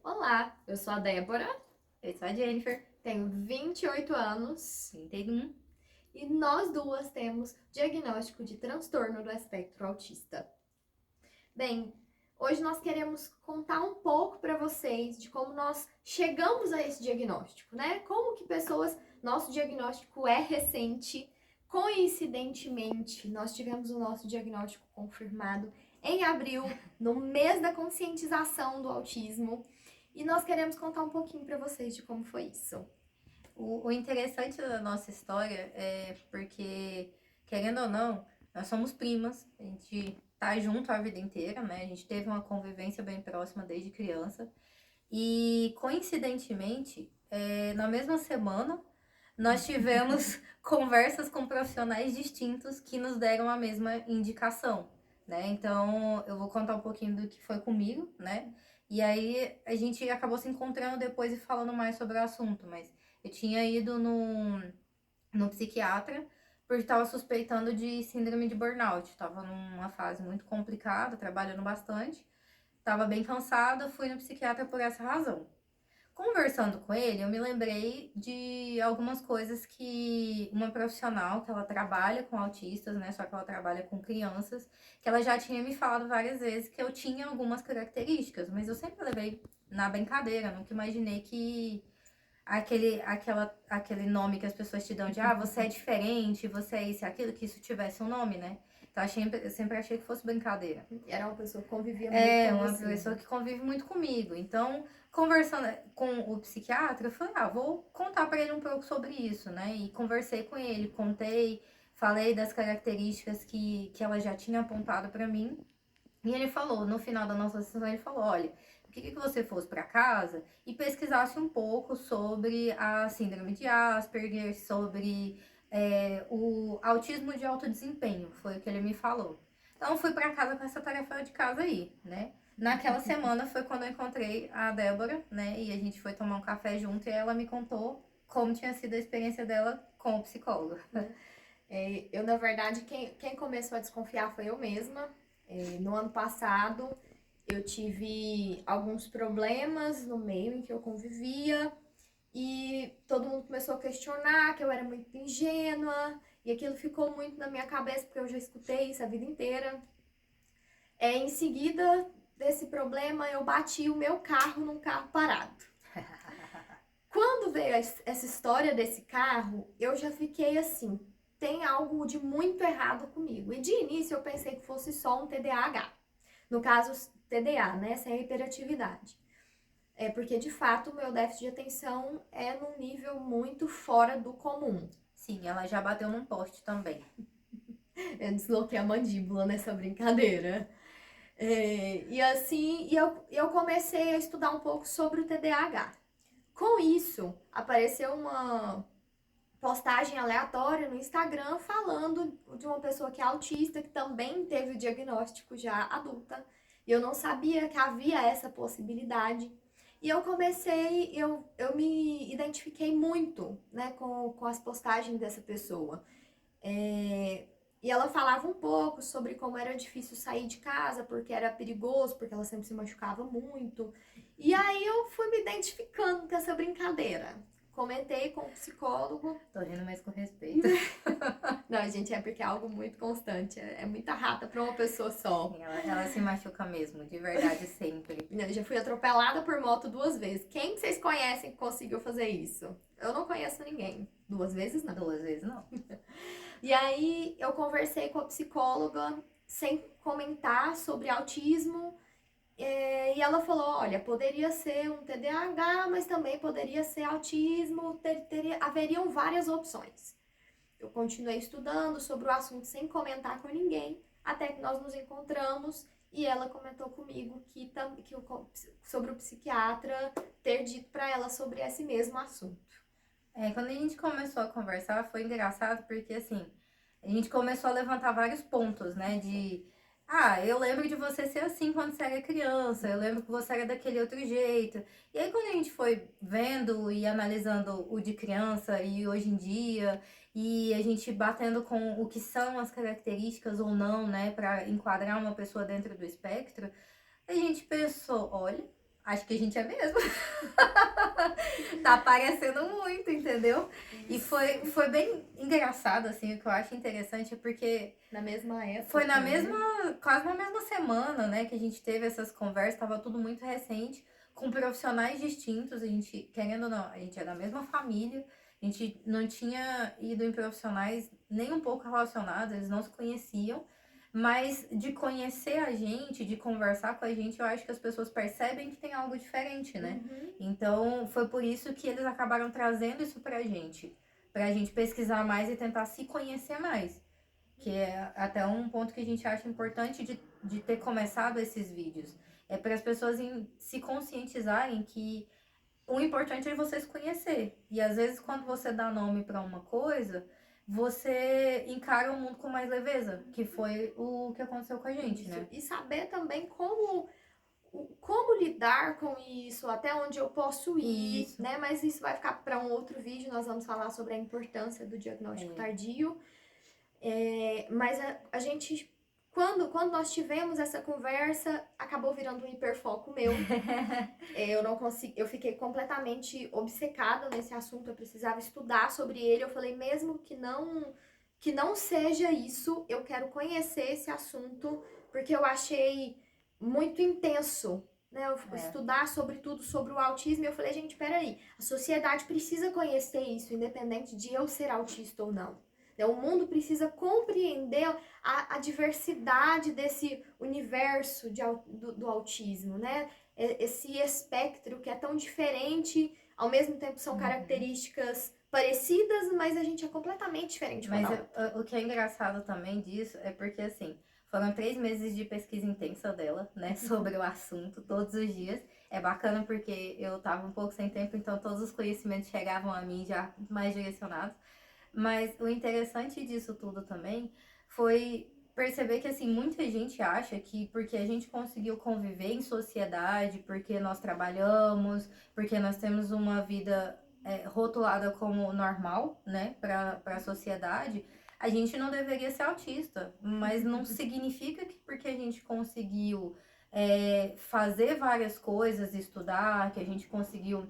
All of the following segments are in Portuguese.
Olá, eu sou a Débora, Eu sou a Jennifer, tenho 28 anos 31. e nós duas temos diagnóstico de transtorno do espectro autista. Bem, hoje nós queremos contar um pouco para vocês de como nós chegamos a esse diagnóstico, né? Como que nosso diagnóstico é recente. Coincidentemente, nós tivemos o nosso diagnóstico confirmado em abril, no mês da conscientização do autismo. E nós queremos contar um pouquinho para vocês de como foi isso. O interessante da nossa história é porque, querendo ou não, nós somos primas, a gente tá junto a vida inteira, né? A gente teve uma convivência bem próxima desde criança. E, coincidentemente, na mesma semana, nós tivemos conversas com profissionais distintos que nos deram a mesma indicação, né? Então, eu vou contar um pouquinho do que foi comigo, né? E aí, a gente acabou se encontrando depois e falando mais sobre o assunto, mas eu tinha ido no psiquiatra porque estava suspeitando de síndrome de burnout. Estava numa fase muito complicada, trabalhando bastante, estava bem cansada, fui no psiquiatra por essa razão. Conversando com ele, eu me lembrei de algumas coisas que uma profissional, que ela trabalha com autistas, né, só que ela trabalha com crianças, que ela já tinha me falado várias vezes que eu tinha algumas características, mas eu sempre levei na brincadeira, nunca imaginei que aquele nome que as pessoas te dão de você é diferente, você é isso e aquilo, que isso tivesse um nome, né? Então eu sempre achei que fosse brincadeira. Era uma pessoa que convivia muito com Uma você. pessoa que convive muito comigo. Então, conversando com o psiquiatra, eu falei, vou contar para ele um pouco sobre isso, né? E conversei com ele, contei, falei das características que ela já tinha apontado para mim. E ele falou, no final da nossa sessão, ele falou, olha, eu queria que você fosse para casa e pesquisasse um pouco sobre a síndrome de Asperger, sobre o autismo de alto desempenho, foi o que ele me falou. Então, eu fui para casa com essa tarefa de casa aí, né? Naquela semana foi quando eu encontrei a Débora, né? E a gente foi tomar um café junto e ela me contou como tinha sido a experiência dela com o psicólogo. Eu, na verdade, quem começou a desconfiar foi eu mesma. No ano passado, eu tive alguns problemas no meio em que eu convivia e todo mundo começou a questionar que eu era muito ingênua e aquilo ficou muito na minha cabeça porque eu já escutei isso a vida inteira. Em seguida desse problema, eu bati o meu carro num carro parado. Quando veio essa história desse carro, eu já fiquei assim, tem algo de muito errado comigo. E de início eu pensei que fosse só um TDAH. No caso, TDA, né? Sem hiperatividade. É porque de fato o meu déficit de atenção é num nível muito fora do comum. Sim, ela já bateu num poste também. Eu desloquei a mandíbula nessa brincadeira. E assim, eu comecei a estudar um pouco sobre o TDAH. Com isso, apareceu uma postagem aleatória no Instagram falando de uma pessoa que é autista, que também teve o diagnóstico já adulta. E eu não sabia que havia essa possibilidade. E eu me identifiquei muito, né, com as postagens dessa pessoa. E ela falava um pouco sobre como era difícil sair de casa, porque era perigoso, porque ela sempre se machucava muito. E aí eu fui me identificando com essa brincadeira. Comentei com o psicólogo. Tô rindo, mas com respeito. Não, gente, é porque é algo muito constante. É muita rata para uma pessoa só. Sim, ela se machuca mesmo, de verdade, sempre. Eu já fui atropelada por moto 2 vezes. Quem que vocês conhecem que conseguiu fazer isso? Eu não conheço ninguém. 2 vezes não. 2 vezes não. E aí eu conversei com a psicóloga sem comentar sobre autismo. E ela falou: olha, poderia ser um TDAH, mas também poderia ser autismo, haveriam várias opções. Eu continuei estudando sobre o assunto sem comentar com ninguém, até que nós nos encontramos e ela comentou comigo sobre o psiquiatra ter dito para ela sobre esse mesmo assunto. Quando a gente começou a conversar, foi engraçado porque, assim, a gente começou a levantar vários pontos, né? Eu lembro de você ser assim quando você era criança, eu lembro que você era daquele outro jeito. E aí, quando a gente foi vendo e analisando o de criança e hoje em dia, e a gente batendo com o que são as características ou não, né, para enquadrar uma pessoa dentro do espectro, a gente pensou, olha. acho que a gente é mesmo. Tá parecendo muito, entendeu? E foi bem engraçado, assim, o que eu acho interessante é porque Na mesma época. foi na né? mesma, quase na mesma semana, né, que a gente teve essas conversas, tava tudo muito recente, com profissionais distintos, a gente, querendo ou não, a gente é da mesma família, a gente não tinha ido em profissionais nem um pouco relacionados, eles não se conheciam, mas de conhecer a gente, de conversar com a gente, eu acho que as pessoas percebem que tem algo diferente, né? Uhum. Então, foi por isso que eles acabaram trazendo isso pra gente pesquisar mais e tentar se conhecer mais. Que é até um ponto que a gente acha importante de ter começado esses vídeos. É para as pessoas se conscientizarem que o importante é você se conhecer. E às vezes, quando você dá nome para uma coisa, você encara o mundo com mais leveza, que foi o que aconteceu com a gente, Isso. né? E saber também como lidar com isso, até onde eu posso ir, Isso. né? Mas isso vai ficar para um outro vídeo. Nós vamos falar sobre a importância do diagnóstico tardio. Mas a gente, quando nós tivemos essa conversa, acabou virando um hiperfoco meu. Eu não consegui, eu fiquei completamente obcecada nesse assunto. Eu precisava estudar sobre ele. Eu falei, mesmo que não seja isso, eu quero conhecer esse assunto, porque eu achei muito intenso, né? Eu estudar sobre tudo, sobre o autismo, e eu falei, gente, peraí, a sociedade precisa conhecer isso, independente de eu ser autista ou não. O mundo precisa compreender a diversidade desse universo do autismo, né? Esse espectro que é tão diferente, ao mesmo tempo são características parecidas, mas a gente é completamente diferente. Mas o que é engraçado também disso é porque, assim, foram 3 meses de pesquisa intensa dela, né, sobre o assunto, todos os dias. É bacana porque eu tava um pouco sem tempo, então todos os conhecimentos chegavam a mim já mais direcionados. Mas o interessante disso tudo também foi perceber que, assim, muita gente acha que porque a gente conseguiu conviver em sociedade, porque nós trabalhamos, porque nós temos uma vida rotulada como normal, né, para a sociedade, a gente não deveria ser autista. Mas não significa que porque a gente conseguiu fazer várias coisas, estudar, que a gente conseguiu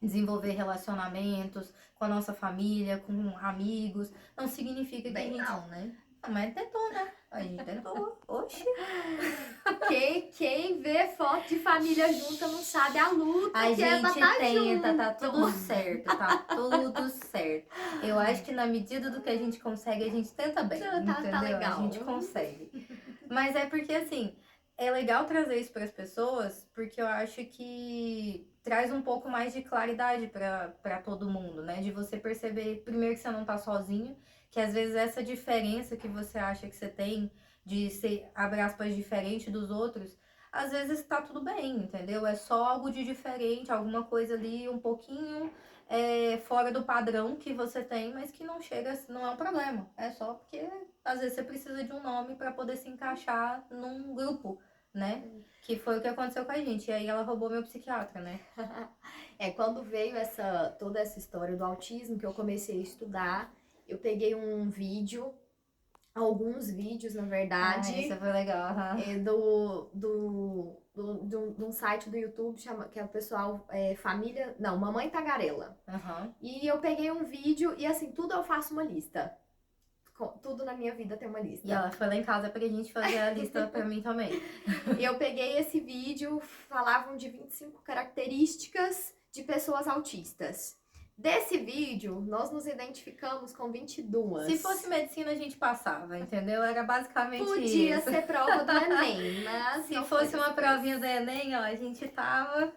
desenvolver relacionamentos com a nossa família, com amigos, não significa que a gente... Não, né? Ah, mas tentou, né? A gente tentou. Oxi. Quem vê foto de família junta não sabe a luta A que é pra gente estar tenta, junto. tá tudo certo, tá tudo certo. Eu acho que na medida do que a gente consegue, a gente tenta bem, entendeu? legal. A gente consegue. Mas é porque, assim, é legal trazer isso para as pessoas, porque eu acho que traz um pouco mais de claridade para todo mundo, né? De você perceber, primeiro, que você não tá sozinho, que às vezes essa diferença que você acha que você tem de ser, abre aspas, diferente dos outros, às vezes tá tudo bem, entendeu? É só algo de diferente, alguma coisa ali um pouquinho fora do padrão que você tem, mas que não chega, não é um problema. É só porque às vezes você precisa de um nome para poder se encaixar num grupo, né? Que foi o que aconteceu com a gente. E aí ela roubou meu psiquiatra, né? Quando veio toda essa história do autismo, que eu comecei a estudar, eu peguei um vídeo, alguns vídeos, na verdade. Isso foi legal, de um site do YouTube que é o pessoal Família. Não, Mamãe Tagarela. E eu peguei um vídeo e assim, tudo eu faço uma lista. Tudo na minha vida tem uma lista. E ela foi lá em casa pra gente fazer a lista pra mim também. E eu peguei esse vídeo, falavam de 25 características de pessoas autistas. Desse vídeo, nós nos identificamos com 22. Se fosse medicina, a gente passava, entendeu? Era basicamente isso. Podia ser prova do Enem, mas se fosse uma provinha do Enem, ó, a gente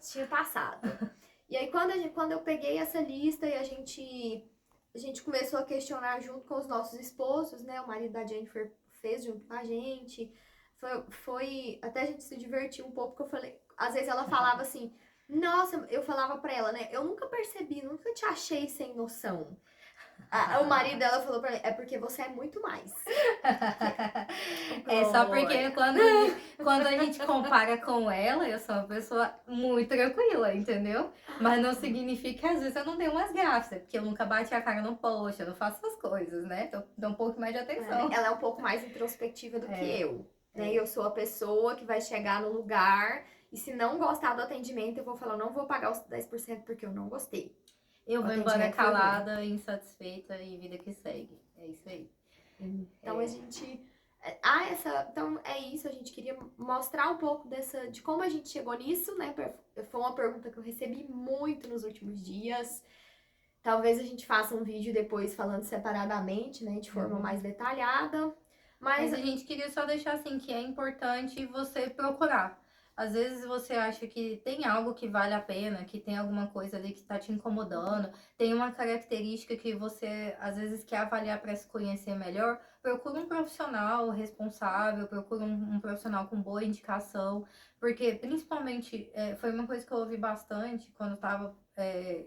tinha passado. E aí, quando eu peguei essa lista e a gente começou a questionar junto com os nossos esposos, né? O marido da Jennifer fez junto com a gente. Até a gente se divertiu um pouco, porque eu falei... Às vezes ela falava assim... Nossa, eu falava pra ela, né? Eu nunca percebi, nunca te achei sem noção. O marido dela falou pra mim, é porque você é muito mais. É só porque quando a gente compara com ela, eu sou uma pessoa muito tranquila, entendeu? Mas não significa que às vezes eu não tenho umas gafas, porque eu nunca bati a cara no post, eu não faço essas coisas, né? Eu dou um pouco mais de atenção. Ela é um pouco mais introspectiva do que eu. Né? Eu sou a pessoa que vai chegar no lugar E se não gostar do atendimento, eu vou falar, eu não vou pagar os 10% porque eu não gostei. Eu O vou embora atendimento foi ruim. calada, insatisfeita e vida que segue. É isso aí. Então a gente. Então é isso, a gente queria mostrar um pouco de como a gente chegou nisso, né? Foi uma pergunta que eu recebi muito nos últimos dias. Talvez a gente faça um vídeo depois falando separadamente, né? De forma mais detalhada. Mas a gente queria só deixar assim que é importante você procurar. Às vezes você acha que tem algo que vale a pena, que tem alguma coisa ali que está te incomodando, tem uma característica que você às vezes quer avaliar para se conhecer melhor, procura um profissional responsável, procura um profissional com boa indicação, porque principalmente foi uma coisa que eu ouvi bastante quando eu estava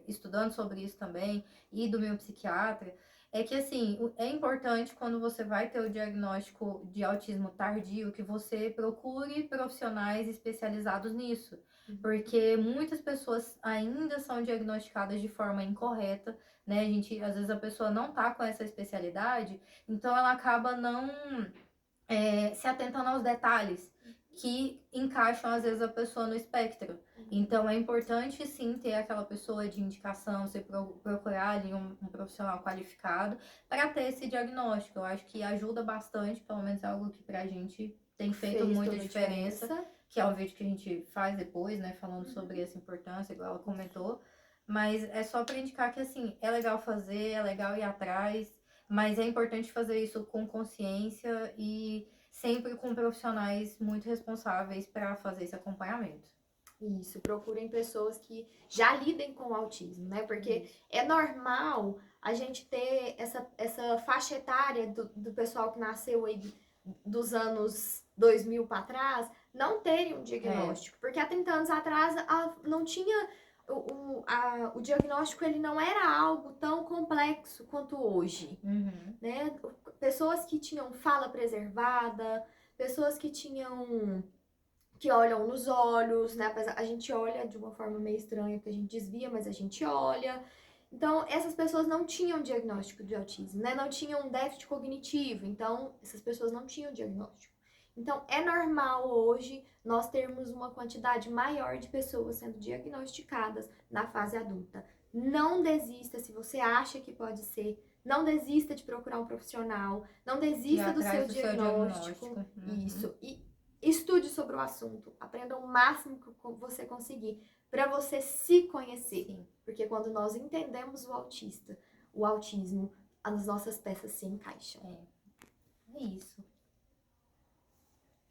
estudando sobre isso também, e do meu psiquiatra. É que, assim, é importante quando você vai ter o diagnóstico de autismo tardio que você procure profissionais especializados nisso. Porque muitas pessoas ainda são diagnosticadas de forma incorreta, né? Às vezes a pessoa não tá com essa especialidade, então ela acaba não se atentando aos detalhes que encaixam, às vezes, a pessoa no espectro. Então, é importante, sim, ter aquela pessoa de indicação, você procurar ali um profissional qualificado para ter esse diagnóstico. Eu acho que ajuda bastante, pelo menos é algo que pra gente tem feito muita diferença, que é um vídeo que a gente faz depois, né, falando sobre essa importância, igual ela comentou. Mas é só para indicar que, assim, é legal fazer, é legal ir atrás, mas é importante fazer isso com consciência e sempre com profissionais muito responsáveis para fazer esse acompanhamento. Isso, procurem pessoas que já lidem com o autismo, né? Porque é normal a gente ter essa faixa etária do pessoal que nasceu aí dos anos 2000 para trás não terem um diagnóstico. Porque há 30 anos atrás não tinha. O diagnóstico ele não era algo tão complexo quanto hoje, né? Pessoas que tinham fala preservada, pessoas que olham nos olhos, né? A gente olha de uma forma meio estranha, porque a gente desvia, mas a gente olha. Então, essas pessoas não tinham diagnóstico de autismo, né? Não tinham déficit cognitivo, então essas pessoas não tinham diagnóstico. Então, é normal hoje nós termos uma quantidade maior de pessoas sendo diagnosticadas na fase adulta. Não desista se você acha que pode ser. Não desista de procurar um profissional. Não desista do seu diagnóstico. Isso. E estude sobre o assunto. Aprenda o máximo que você conseguir para você se conhecer. Sim. Porque quando nós entendemos o autismo, as nossas peças se encaixam. É isso.